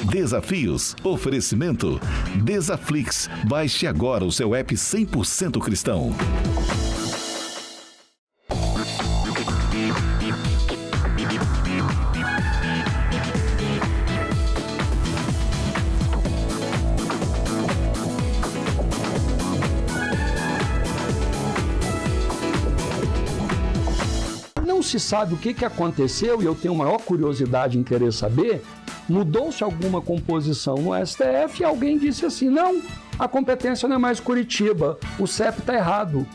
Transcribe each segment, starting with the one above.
Desafios. Oferecimento. Desaflix. Baixe agora o seu app 100% cristão. Não se sabe o que aconteceu, e eu tenho maior curiosidade em querer saber. Mudou-se alguma composição no STF e alguém disse assim: não, a competência não é mais Curitiba, o CEP está errado.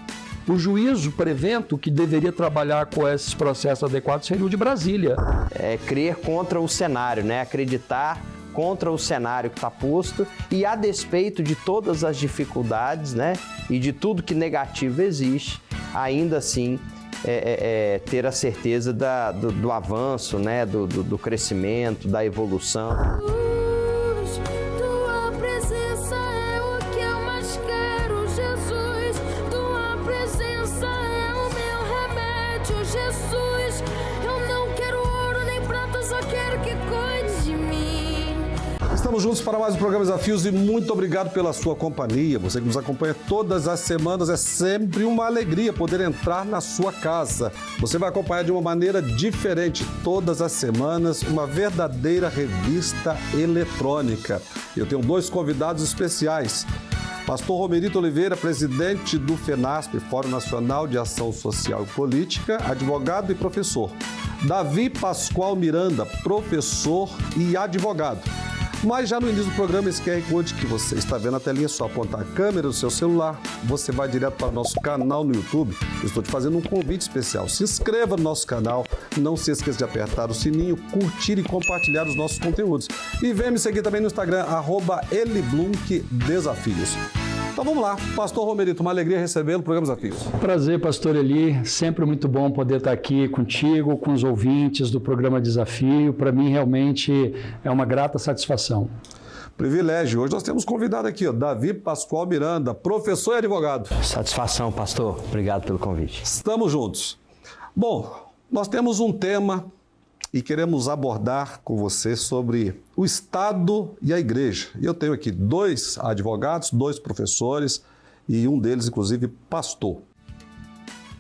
O juízo prevento que deveria trabalhar com esses processos adequados seria o de Brasília. É crer contra o cenário, né? Acreditar contra o cenário que está posto e a despeito de todas as dificuldades, né? E de tudo que negativo existe, ainda assim ter a certeza do avanço, né? Do crescimento, da evolução. Tua presença é o que eu mais quero, Jesus. Tua presença é o meu remédio, Jesus. Eu não quero ouro nem prata, só quero que cuide de mim. Estamos juntos para mais um programa Desafios e muito obrigado pela sua companhia. Você que nos acompanha todas as semanas, é sempre uma alegria poder entrar na sua casa. Você vai acompanhar de uma maneira diferente todas as semanas, uma verdadeira revista eletrônica. Eu tenho dois convidados especiais. Pastor Romerito Oliveira, presidente do FENASP, Fórum Nacional de Ação Social e Política, advogado e professor. Davi Pascoal Miranda, professor e advogado. Mas já no início do programa, esse QR Code que você está vendo na telinha, é só apontar a câmera do seu celular, você vai direto para o nosso canal no YouTube. Eu estou te fazendo um convite especial. Se inscreva no nosso canal, não se esqueça de apertar o sininho, curtir e compartilhar os nossos conteúdos. E venha me seguir também no Instagram, @EliBlunk_Desafios. Então vamos lá, Pastor Romerito, uma alegria recebê-lo no programa Desafios. Prazer, Pastor Eli, sempre muito bom poder estar aqui contigo, com os ouvintes do programa Desafio. Para mim, realmente, é uma grata satisfação. Privilégio. Hoje nós temos convidado aqui, Davi Pascoal Miranda, professor e advogado. Satisfação, pastor. Obrigado pelo convite. Estamos juntos. Bom, nós temos um tema e queremos abordar com você sobre o Estado e a Igreja. E eu tenho aqui dois advogados, dois professores e um deles, inclusive, pastor.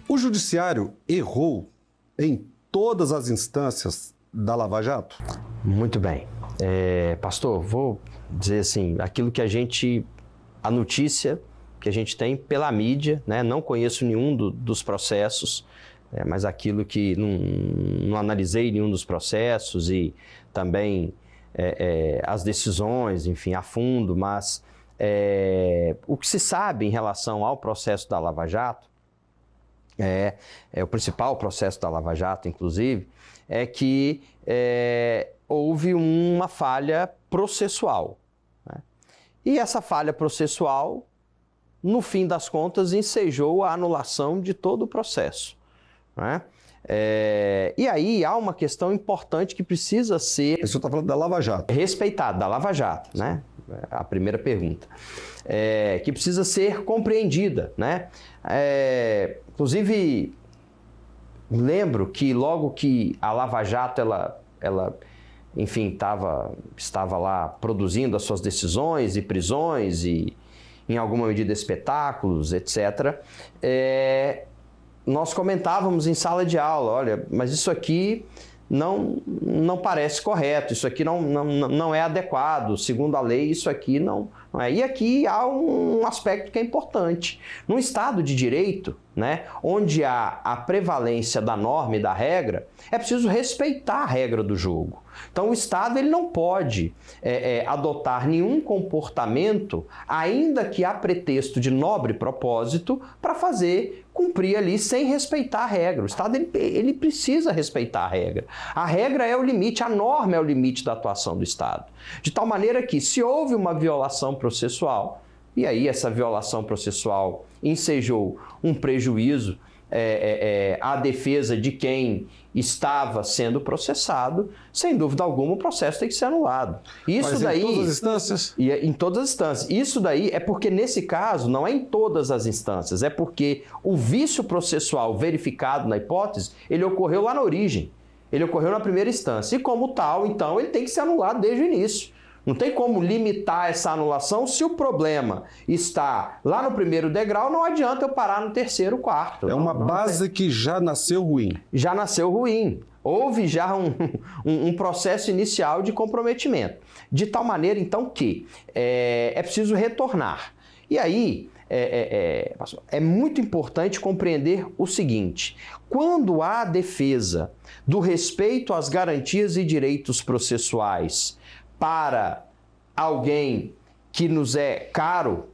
O Judiciário errou em todas as instâncias da Lava Jato? Muito bem. Pastor, vou dizer assim, a notícia que a gente tem pela mídia, né? Não conheço nenhum dos processos, mas aquilo que não analisei nenhum dos processos e também as decisões, enfim, a fundo, mas o que se sabe em relação ao processo da Lava Jato, o principal processo da Lava Jato, inclusive, é que houve uma falha processual, né? E essa falha processual, no fim das contas, ensejou a anulação de todo o processo, né? E aí há uma questão importante que precisa ser... O senhor está falando da Lava Jato. Respeitada, da Lava Jato, né? A primeira pergunta. Que precisa ser compreendida, né? Inclusive, lembro que logo que a Lava Jato, ela enfim, estava lá produzindo as suas decisões e prisões e, em alguma medida, espetáculos, etc., nós comentávamos em sala de aula, olha, mas isso aqui não parece correto, isso aqui não é adequado, segundo a lei, isso aqui não é. E aqui há um aspecto que é importante. Num Estado de Direito, né, onde há a prevalência da norma e da regra, é preciso respeitar a regra do jogo. Então o Estado ele não pode adotar nenhum comportamento, ainda que a pretexto de nobre propósito, para fazer cumprir ali sem respeitar a regra. O Estado ele precisa respeitar a regra. A regra é o limite, a norma é o limite da atuação do Estado. De tal maneira que, se houve uma violação processual, e aí essa violação processual ensejou um prejuízo à defesa de quem estava sendo processado, sem dúvida alguma o processo tem que ser anulado. Isso Mas daí, em todas as instâncias? Em todas as instâncias. Isso daí é porque, nesse caso, não é em todas as instâncias, é porque o vício processual verificado na hipótese, ele ocorreu lá na origem, ele ocorreu na primeira instância, e como tal, então, ele tem que ser anulado desde o início. Não tem como limitar essa anulação. Se o problema está lá no primeiro degrau, não adianta eu parar no terceiro, quarto. É uma base que já nasceu ruim. Já nasceu ruim. Houve já um processo inicial de comprometimento. De tal maneira, então, que é preciso retornar. E aí, é muito importante compreender o seguinte: quando há defesa do respeito às garantias e direitos processuais para alguém que nos é caro,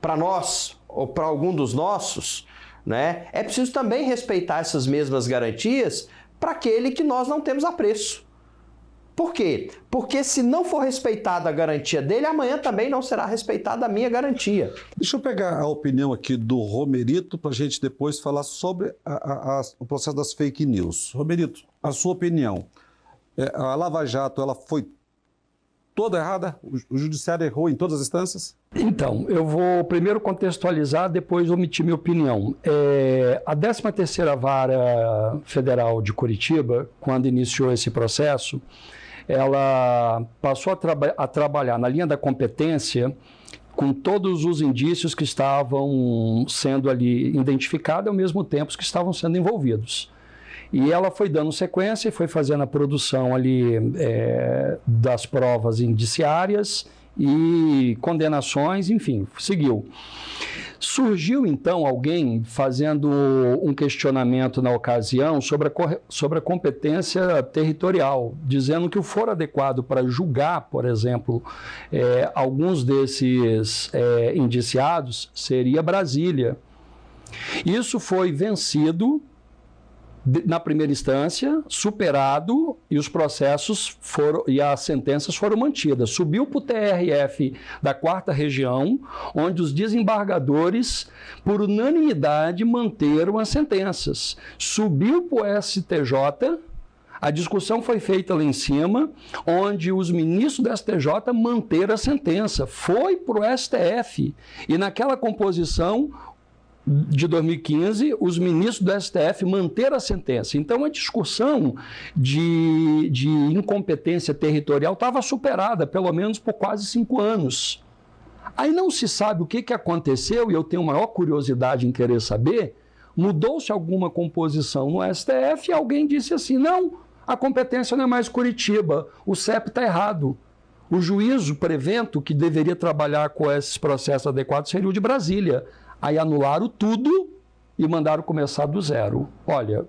para nós ou para algum dos nossos, né, é preciso também respeitar essas mesmas garantias para aquele que nós não temos apreço. Por quê? Porque se não for respeitada a garantia dele, amanhã também não será respeitada a minha garantia. Deixa eu pegar a opinião aqui do Romerito para a gente depois falar sobre o processo das fake news. Romerito, a sua opinião. A Lava Jato, ela foi toda errada? O Judiciário errou em todas as instâncias? Então, eu vou primeiro contextualizar, depois omitir minha opinião. A 13ª Vara Federal de Curitiba, quando iniciou esse processo, ela passou a trabalhar na linha da competência com todos os indícios que estavam sendo ali identificados ao mesmo tempo que estavam sendo envolvidos. E ela foi dando sequência e foi fazendo a produção ali das provas indiciárias e condenações, enfim, seguiu. Surgiu, então, alguém fazendo um questionamento na ocasião sobre a competência territorial, dizendo que o foro adequado para julgar, por exemplo, alguns desses indiciados seria Brasília. Isso foi vencido na primeira instância, superado, e os processos e as sentenças foram mantidas. Subiu para o TRF da 4ª Região, onde os desembargadores, por unanimidade, manteram as sentenças. Subiu para o STJ, a discussão foi feita lá em cima, onde os ministros do STJ manteram a sentença. Foi para o STF, e naquela composição de 2015, os ministros do STF manteram a sentença. Então, a discussão de incompetência territorial estava superada, pelo menos por quase 5 anos. Aí não se sabe o que aconteceu, e eu tenho maior curiosidade em querer saber. Mudou-se alguma composição no STF e alguém disse assim: não, a competência não é mais Curitiba, o CEP está errado. O juízo prevento que deveria trabalhar com esses processos adequados seria o de Brasília. Aí anularam tudo e mandaram começar do zero. Olha,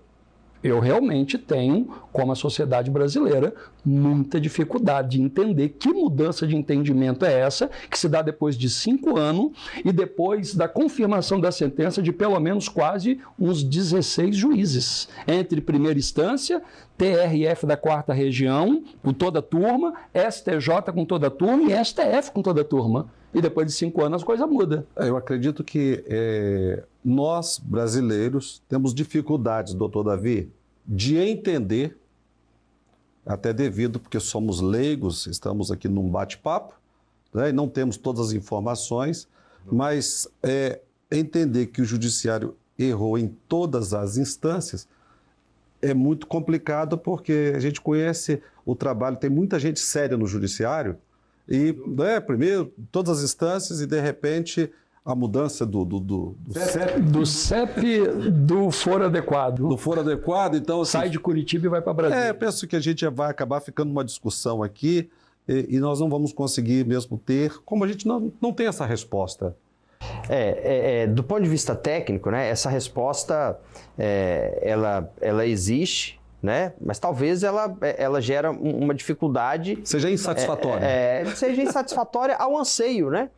eu realmente tenho, como a sociedade brasileira, muita dificuldade de entender que mudança de entendimento é essa, que se dá depois de 5 anos e depois da confirmação da sentença de pelo menos quase uns 16 juízes, entre primeira instância, TRF da 4ª Região, com toda a turma, STJ com toda a turma e STF com toda a turma. E depois de 5 anos, a coisa muda. Eu acredito que nós, brasileiros, temos dificuldades, doutor Davi, de entender, até devido, porque somos leigos, estamos aqui num bate-papo, né, e não temos todas as informações, mas entender que o judiciário errou em todas as instâncias é muito complicado, porque a gente conhece o trabalho, tem muita gente séria no judiciário, e primeiro todas as instâncias e de repente a mudança do CEP do foro adequado. Do foro adequado, então assim, sai de Curitiba e vai para Brasília. Eu penso que a gente vai acabar ficando numa discussão aqui e nós não vamos conseguir mesmo ter, como a gente não tem essa resposta. Do ponto de vista técnico, né, essa resposta ela existe, né? Mas talvez ela gera uma dificuldade... Seja insatisfatória. Seja insatisfatória ao anseio, né?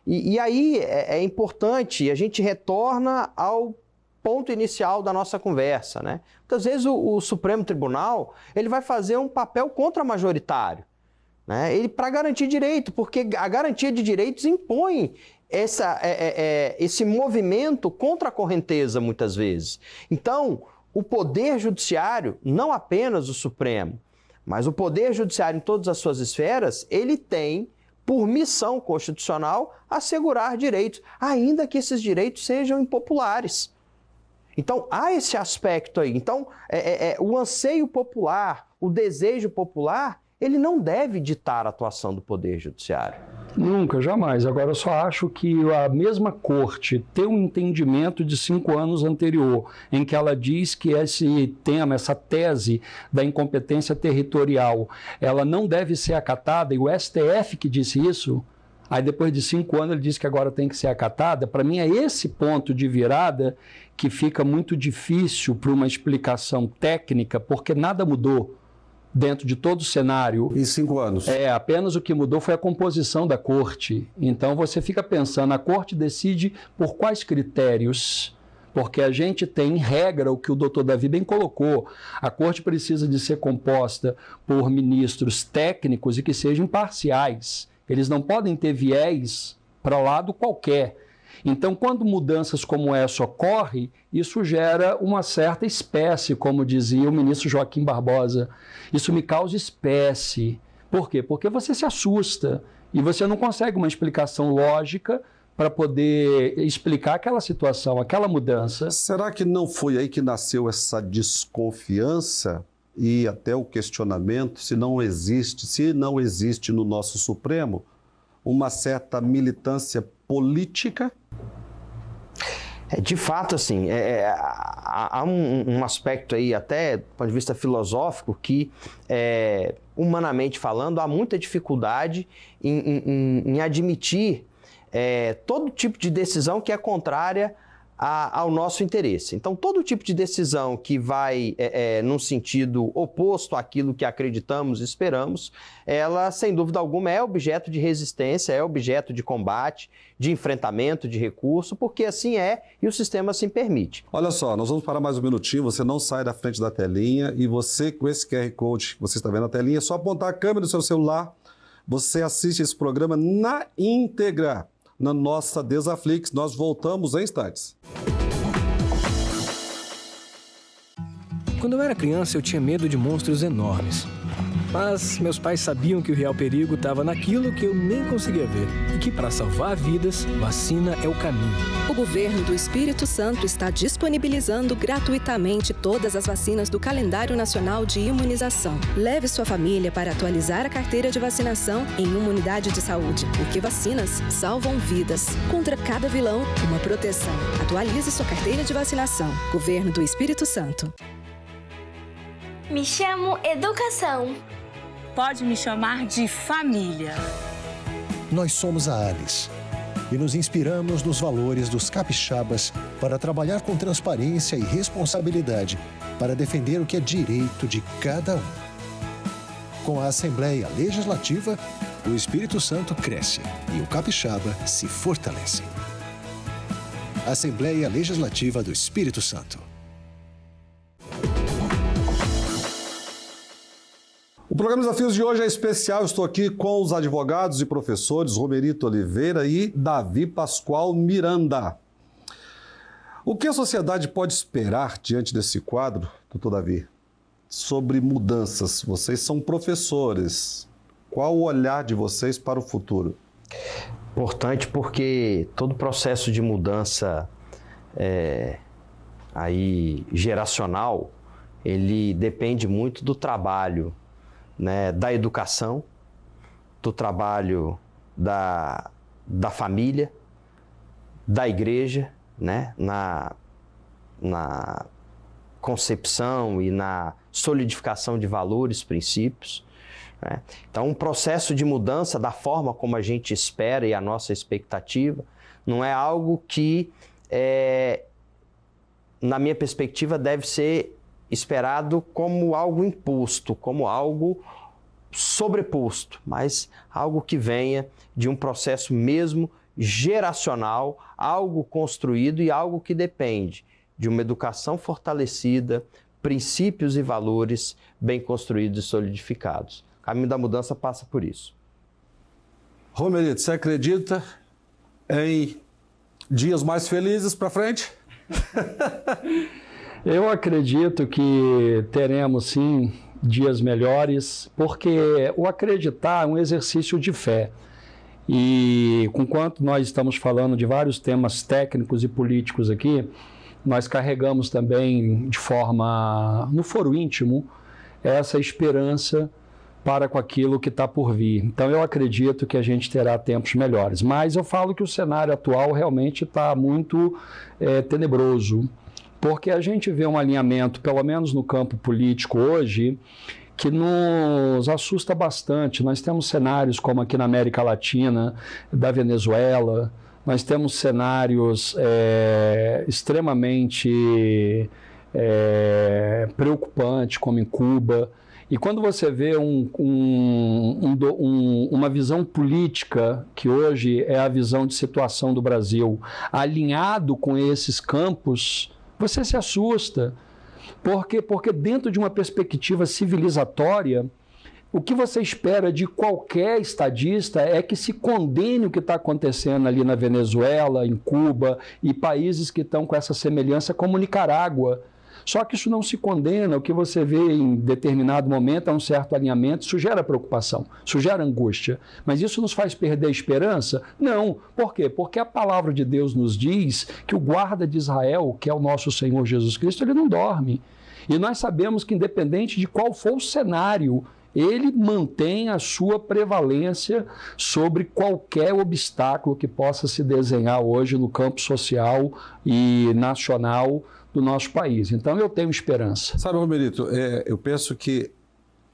E aí é importante, a gente retorna ao ponto inicial da nossa conversa, né? Muitas vezes o Supremo Tribunal ele vai fazer um papel contra-majoritário, né? Ele para garantir direito, porque a garantia de direitos impõe esse movimento contra a correnteza, muitas vezes. Então, o Poder Judiciário, não apenas o Supremo, mas o Poder Judiciário em todas as suas esferas, ele tem, por missão constitucional, assegurar direitos, ainda que esses direitos sejam impopulares. Então, há esse aspecto aí. Então, o anseio popular, o desejo popular, ele não deve ditar a atuação do Poder Judiciário. Nunca, jamais. Agora, eu só acho que a mesma corte ter um entendimento de 5 anos anterior, em que ela diz que esse tema, essa tese da incompetência territorial, ela não deve ser acatada, e o STF que disse isso, aí depois de 5 anos ele disse que agora tem que ser acatada. Para mim é esse ponto de virada que fica muito difícil para uma explicação técnica, porque nada mudou dentro de todo o cenário. Em 5 anos. Apenas o que mudou foi a composição da corte. Então você fica pensando, a corte decide por quais critérios? Porque a gente tem, em regra, o que o doutor Davi bem colocou, a corte precisa de ser composta por ministros técnicos e que sejam imparciais. Eles não podem ter viés para lado qualquer. Então, quando mudanças como essa ocorrem, isso gera uma certa espécie, como dizia o ministro Joaquim Barbosa. Isso me causa espécie. Por quê? Porque você se assusta e você não consegue uma explicação lógica para poder explicar aquela situação, aquela mudança. Será que não foi aí que nasceu essa desconfiança e até o questionamento se não existe no nosso Supremo uma certa militância política? De fato, assim, há um aspecto aí, até do ponto de vista filosófico, que, humanamente falando, há muita dificuldade em admitir todo tipo de decisão que é contrária ao nosso interesse. Então, todo tipo de decisão que vai num sentido oposto àquilo que acreditamos e esperamos, ela, sem dúvida alguma, é objeto de resistência, é objeto de combate, de enfrentamento, de recurso, porque assim é e o sistema assim permite. Olha só, nós vamos parar mais um minutinho, você não sai da frente da telinha e você, com esse QR Code que você está vendo na telinha, é só apontar a câmera do seu celular, você assiste esse programa na íntegra. Na nossa Desaflix, nós voltamos em instantes. Quando eu era criança, eu tinha medo de monstros enormes. Mas meus pais sabiam que o real perigo estava naquilo que eu nem conseguia ver. E que para salvar vidas, vacina é o caminho. O governo do Espírito Santo está disponibilizando gratuitamente todas as vacinas do Calendário Nacional de Imunização. Leve sua família para atualizar a carteira de vacinação em uma unidade de saúde, porque vacinas salvam vidas. Contra cada vilão, uma proteção. Atualize sua carteira de vacinação. Governo do Espírito Santo. Me chamo Educação. Pode me chamar de família. Nós somos a Alice e nos inspiramos nos valores dos capixabas para trabalhar com transparência e responsabilidade para defender o que é direito de cada um. Com a Assembleia Legislativa, o Espírito Santo cresce e o capixaba se fortalece. Assembleia Legislativa do Espírito Santo. O programa Desafios de hoje é especial. Eu estou aqui com os advogados e professores Romerito Oliveira e Davi Pascoal Miranda. O que a sociedade pode esperar diante desse quadro, doutor Davi, sobre mudanças? Vocês são professores. Qual o olhar de vocês para o futuro? Importante porque todo processo de mudança aí geracional, ele depende muito do trabalho, né, da educação, do trabalho da família, da igreja, né, na concepção e na solidificação de valores, princípios, né? Então, um processo de mudança da forma como a gente espera e a nossa expectativa não é algo que, na minha perspectiva, deve ser esperado como algo imposto, como algo sobreposto, mas algo que venha de um processo mesmo geracional, algo construído e algo que depende de uma educação fortalecida, princípios e valores bem construídos e solidificados. O caminho da mudança passa por isso. Romerito, você acredita em dias mais felizes para frente? Eu acredito que teremos, sim, dias melhores, porque o acreditar é um exercício de fé. E, enquanto nós estamos falando de vários temas técnicos e políticos aqui, nós carregamos também de forma, no foro íntimo, essa esperança para com aquilo que está por vir. Então eu acredito que a gente terá tempos melhores. Mas eu falo que o cenário atual realmente está muito tenebroso, porque a gente vê um alinhamento, pelo menos no campo político hoje, que nos assusta bastante. Nós temos cenários como aqui na América Latina, da Venezuela, nós temos cenários extremamente preocupantes, como em Cuba. E quando você vê uma visão política, que hoje é a visão de situação do Brasil, alinhado com esses campos, você se assusta. Porque dentro de uma perspectiva civilizatória, o que você espera de qualquer estadista é que se condene o que está acontecendo ali na Venezuela, em Cuba e países que estão com essa semelhança, como Nicarágua. Só que isso não se condena. O que você vê em determinado momento é um certo alinhamento, isso gera preocupação, isso gera angústia. Mas isso nos faz perder a esperança? Não. Por quê? Porque a palavra de Deus nos diz que o guarda de Israel, que é o nosso Senhor Jesus Cristo, ele não dorme. E nós sabemos que, independente de qual for o cenário, ele mantém a sua prevalência sobre qualquer obstáculo que possa se desenhar hoje no campo social e nacional do nosso país. Então eu tenho esperança. Sabe, Romerito, eu penso que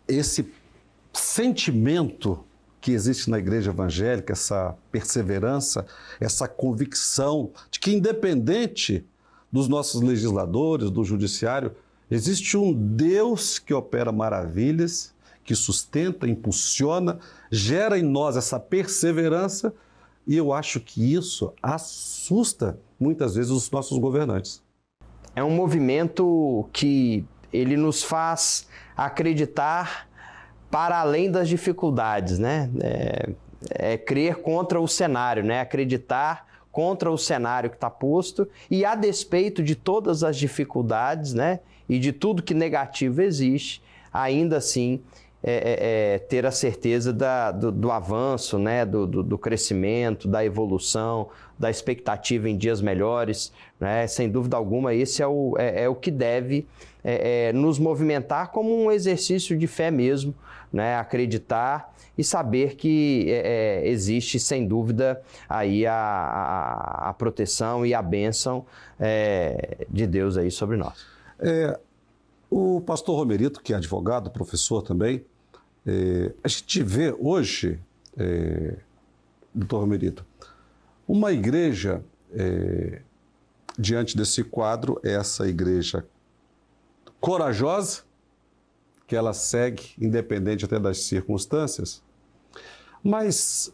esse sentimento que existe na igreja evangélica, essa perseverança, essa convicção de que, independente dos nossos legisladores, do judiciário, existe um Deus que opera maravilhas, que sustenta, impulsiona, gera em nós essa perseverança, e eu acho que isso assusta muitas vezes os nossos governantes. É um movimento que ele nos faz acreditar para além das dificuldades, né? Crer contra o cenário, né? Acreditar contra o cenário que está posto e a despeito de todas as dificuldades, né? E de tudo que negativo existe, ainda assim ter a certeza do avanço, né? do crescimento, da evolução, da expectativa em dias melhores, né? Sem dúvida alguma, esse é o que deve nos movimentar como um exercício de fé mesmo, né? Acreditar e saber que existe, sem dúvida, aí a proteção e a bênção de Deus aí sobre nós. O pastor Romerito, que é advogado, professor também, a gente vê hoje, doutor Romerito, uma igreja, diante desse quadro, essa igreja corajosa, que ela segue, independente até das circunstâncias, mas,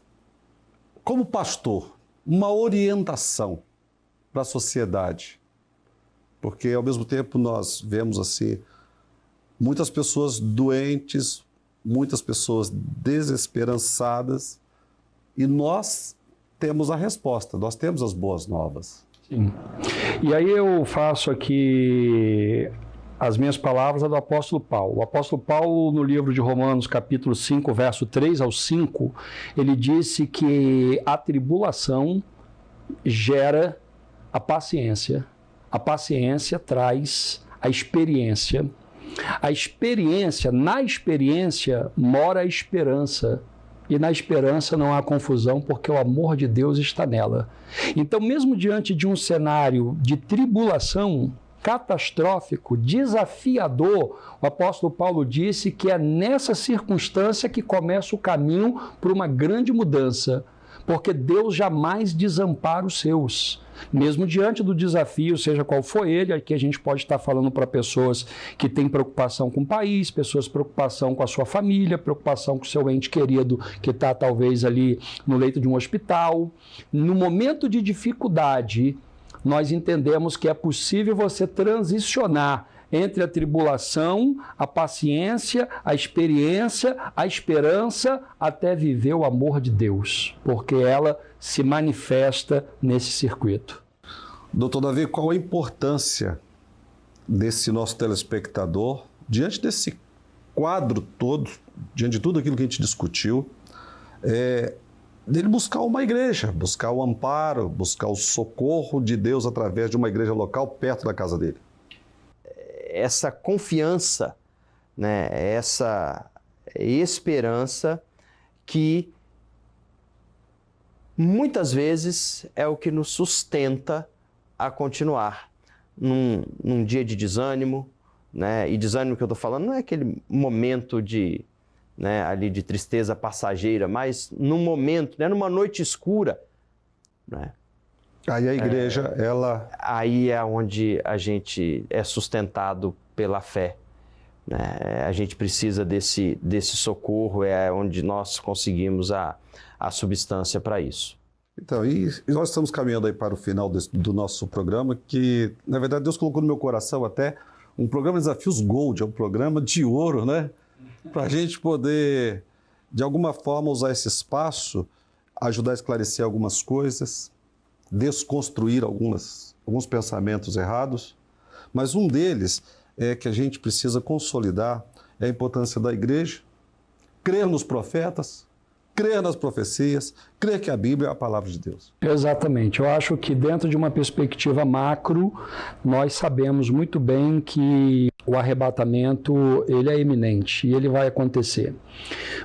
como pastor, uma orientação para a sociedade, porque, ao mesmo tempo, nós vemos, assim, muitas pessoas doentes, muitas pessoas desesperançadas, e nós temos a resposta, nós temos as boas novas. Sim. E aí eu faço aqui as minhas palavras do apóstolo Paulo. O apóstolo Paulo, no livro de Romanos, capítulo 5, verso 3 ao 5, ele disse que a tribulação gera a paciência. A paciência traz a experiência. A experiência, na experiência, mora a esperança. E na esperança não há confusão, porque o amor de Deus está nela. Então, mesmo diante de um cenário de tribulação catastrófico, desafiador, o apóstolo Paulo disse que é nessa circunstância que começa o caminho para uma grande mudança, porque Deus jamais desampara os seus. Mesmo diante do desafio, seja qual for ele, aqui a gente pode estar falando para pessoas que têm preocupação com o país, pessoas preocupação com a sua família, preocupação com o seu ente querido que está talvez ali no leito de um hospital. No momento de dificuldade, nós entendemos que é possível você transicionar entre a tribulação, a paciência, a experiência, a esperança, até viver o amor de Deus, porque ela se manifesta nesse circuito. Doutor Davi, qual a importância desse nosso telespectador, diante desse quadro todo, diante de tudo aquilo que a gente discutiu, dele buscar uma igreja, buscar o amparo, buscar o socorro de Deus através de uma igreja local perto da casa dele? Essa confiança, né, esperança que muitas vezes é o que nos sustenta a continuar num dia de desânimo, né? E desânimo que eu estou falando não é aquele momento de, né, ali de tristeza passageira, mas num momento, né, numa noite escura, né? Aí a igreja, ela... Aí é onde a gente é sustentado pela fé, né? A gente precisa desse socorro, é onde nós conseguimos a substância para isso. Então, e nós estamos caminhando aí para o final do nosso programa, que, na verdade, Deus colocou no meu coração até um programa Desafios Gold, é um programa de ouro, né? Para a gente poder, de alguma forma, usar esse espaço, ajudar a esclarecer algumas coisas, desconstruir alguns pensamentos errados, mas um deles é que a gente precisa consolidar a importância da igreja, crer nos profetas, crer nas profecias, crer que a Bíblia é a palavra de Deus. Exatamente. Eu acho que dentro de uma perspectiva macro, nós sabemos muito bem que o arrebatamento ele é iminente e ele vai acontecer.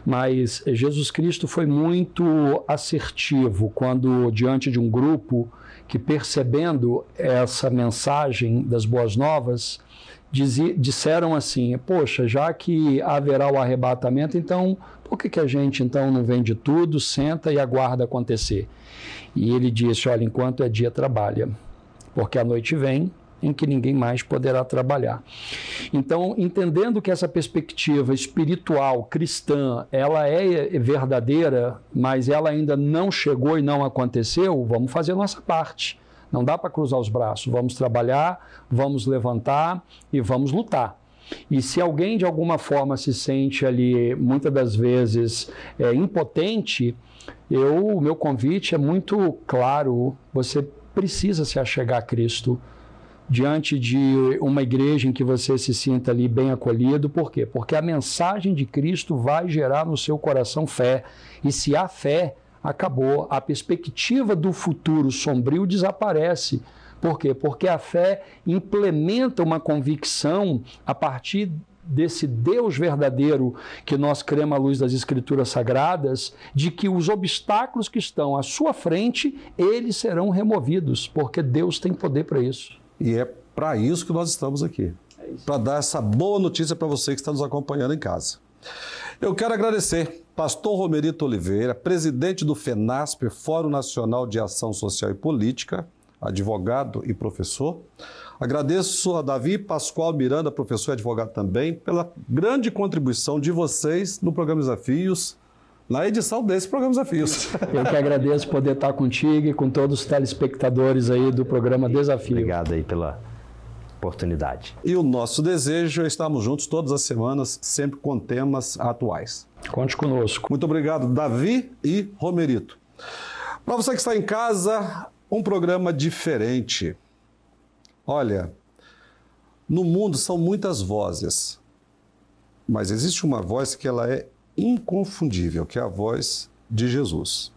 Mas Jesus Cristo foi muito assertivo quando, diante de um grupo que, percebendo essa mensagem das boas novas, disseram assim: poxa, já que haverá o arrebatamento, então por que a gente então não vende tudo, senta e aguarda acontecer? E ele disse: olha, enquanto é dia, trabalha, porque a noite vem em que ninguém mais poderá trabalhar. Então, entendendo que essa perspectiva espiritual cristã, ela é verdadeira, mas ela ainda não chegou e não aconteceu, vamos fazer a nossa parte. Não dá para cruzar os braços, vamos trabalhar, vamos levantar e vamos lutar. E se alguém de alguma forma se sente ali, muitas das vezes, impotente, o meu convite é muito claro: você precisa se achegar a Cristo diante de uma igreja em que você se sinta ali bem acolhido. Por quê? Porque a mensagem de Cristo vai gerar no seu coração fé. E se há fé, acabou. A perspectiva do futuro sombrio desaparece. Por quê? Porque a fé implementa uma convicção a partir desse Deus verdadeiro que nós cremos à luz das Escrituras Sagradas, de que os obstáculos que estão à sua frente, eles serão removidos, porque Deus tem poder para isso. E é para isso que nós estamos aqui, para dar essa boa notícia para você que está nos acompanhando em casa. Eu quero agradecer Pastor Romerito Oliveira, presidente do FENASP, Fórum Nacional de Ação Social e Política, advogado e professor. Agradeço a Davi Pascoal Miranda, professor e advogado também, pela grande contribuição de vocês no programa Desafios, na edição desse programa Desafios. Eu que agradeço poder estar contigo e com todos os telespectadores aí do programa Desafio. Obrigado aí pela oportunidade. E o nosso desejo é estarmos juntos todas as semanas, sempre com temas atuais. Conte conosco. Muito obrigado, Davi e Romerito. Para você que está em casa, um programa diferente. Olha, no mundo são muitas vozes, mas existe uma voz que ela é inconfundível, que é a voz de Jesus.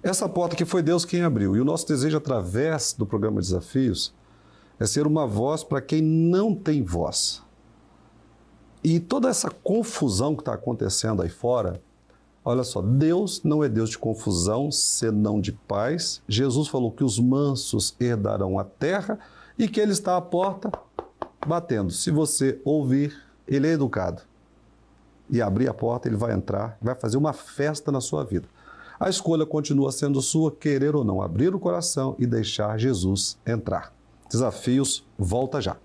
Essa porta que foi Deus quem abriu, e o nosso desejo através do programa Desafios é ser uma voz para quem não tem voz. E toda essa confusão que está acontecendo aí fora, olha só, Deus não é Deus de confusão, senão de paz. Jesus falou que os mansos herdarão a terra e que Ele está à porta batendo. Se você ouvir, Ele é educado. E abrir a porta, Ele vai entrar, vai fazer uma festa na sua vida. A escolha continua sendo sua, querer ou não, abrir o coração e deixar Jesus entrar. Desafios, volta já.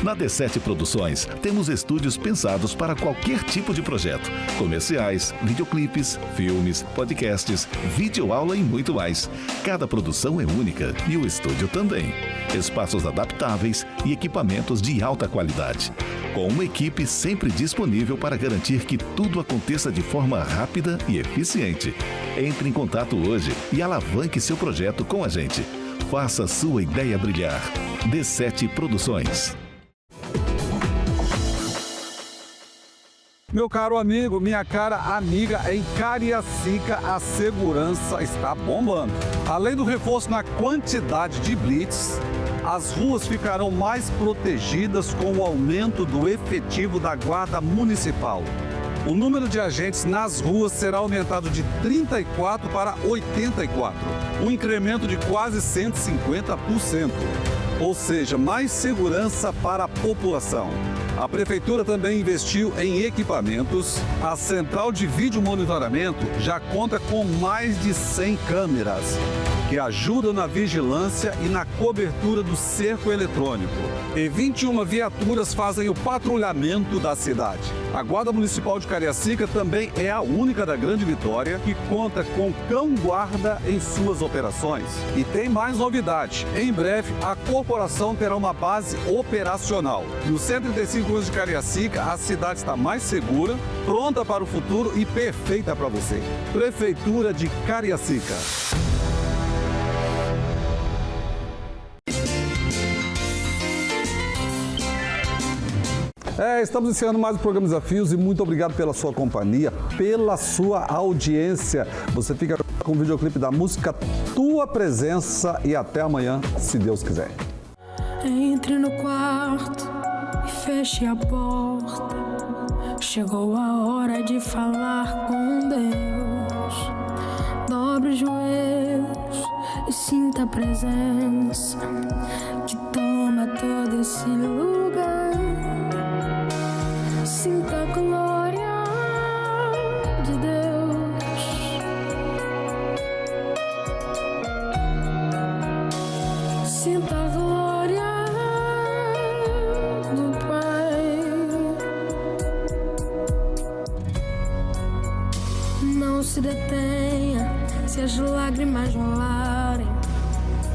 Na D7 Produções, temos estúdios pensados para qualquer tipo de projeto. Comerciais, videoclipes, filmes, podcasts, videoaula e muito mais. Cada produção é única e o estúdio também. Espaços adaptáveis e equipamentos de alta qualidade. Com uma equipe sempre disponível para garantir que tudo aconteça de forma rápida e eficiente. Entre em contato hoje e alavanque seu projeto com a gente. Faça sua ideia brilhar. D7 Produções. Meu caro amigo, minha cara amiga, em Cariacica a segurança está bombando. Além do reforço na quantidade de blitz, as ruas ficarão mais protegidas com o aumento do efetivo da Guarda Municipal. O número de agentes nas ruas será aumentado de 34 para 84, um incremento de quase 150%. Ou seja, mais segurança para a população. A Prefeitura também investiu em equipamentos. A central de vídeo monitoramento já conta com mais de 100 câmeras, que ajudam na vigilância e na cobertura do cerco eletrônico. E 21 viaturas fazem o patrulhamento da cidade. A Guarda Municipal de Cariacica também é a única da Grande Vitória que conta com cão-guarda em suas operações. E tem mais novidade. Em breve, a corporação terá uma base operacional. Nos 135 anos de Cariacica, a cidade está mais segura, pronta para o futuro e perfeita para você. Prefeitura de Cariacica. Estamos encerrando mais o programa Desafios e muito obrigado pela sua companhia, pela sua audiência. Você fica com o videoclipe da música Tua Presença e até amanhã, se Deus quiser. Entre no quarto e feche a porta. Chegou a hora de falar com Deus. Dobre os joelhos e sinta a presença que toma todo esse lugar. Sinta a glória de Deus. Sinta a glória do Pai. Não se detenha se as lágrimas rolarem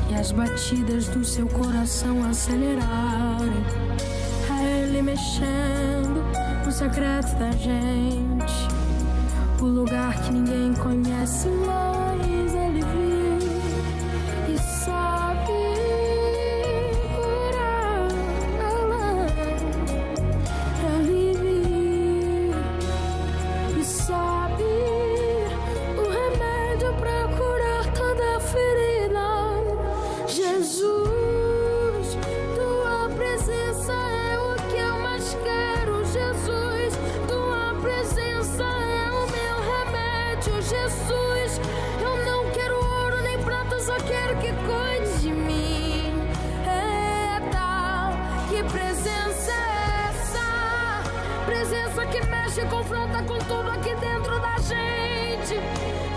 e as batidas do seu coração acelerarem. É Ele mexendo no secreto da gente, o lugar que ninguém conhece, mas Ele viu e sabe curar. Ele viu e sabe o remédio pra curar toda ferida. Jesus, tua presença é o que eu mais quero. Jesus, tua presença é o meu remédio. Jesus, eu não quero ouro nem prata, só quero que cuide de mim. Eita, que presença é essa? Presença que mexe e confronta com tudo aqui dentro da gente,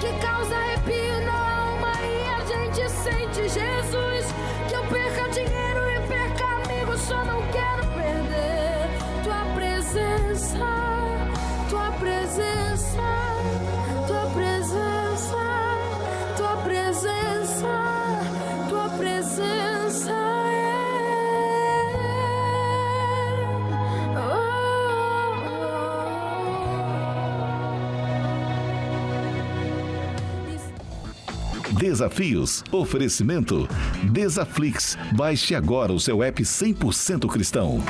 que causa arrepio na alma e a gente sente. Jesus, que eu perca dinheiro e perca amigos, só não quero perder tua presença, tua presença, tua presença, tua presença, tua presença Desafios. Oferecimento Desaflix. Baixe agora o seu app 100% cristão.